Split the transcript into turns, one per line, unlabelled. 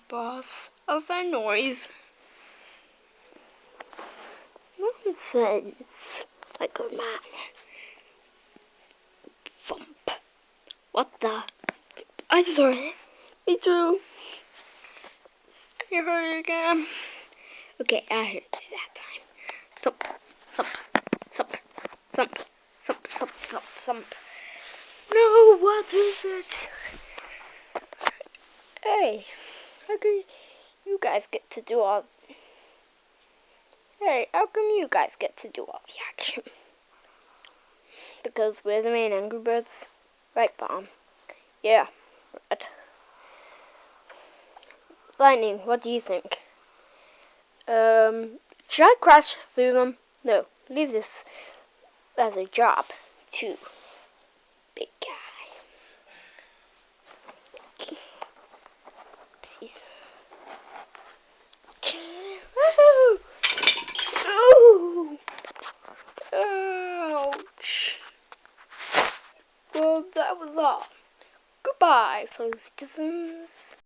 Boss, what's that noise?
Nonsense, my good man. Thump. What the? I just heard it. Me too.
You heard it again?
Okay, I heard it that time. Thump, thump, thump, thump, thump, thump, thump, thump. No, what is it? Hey, how come you guys get to do all? Hey, how come you guys get to do all the action? Because we're the main Angry Birds, right, Bomb? Yeah, right. Lightning, what do you think? Should I crash through them? No, leave this as a job to big guy. Oopsies. Woohoo! Oh! Ouch! Well, that was all. Goodbye, fellow citizens.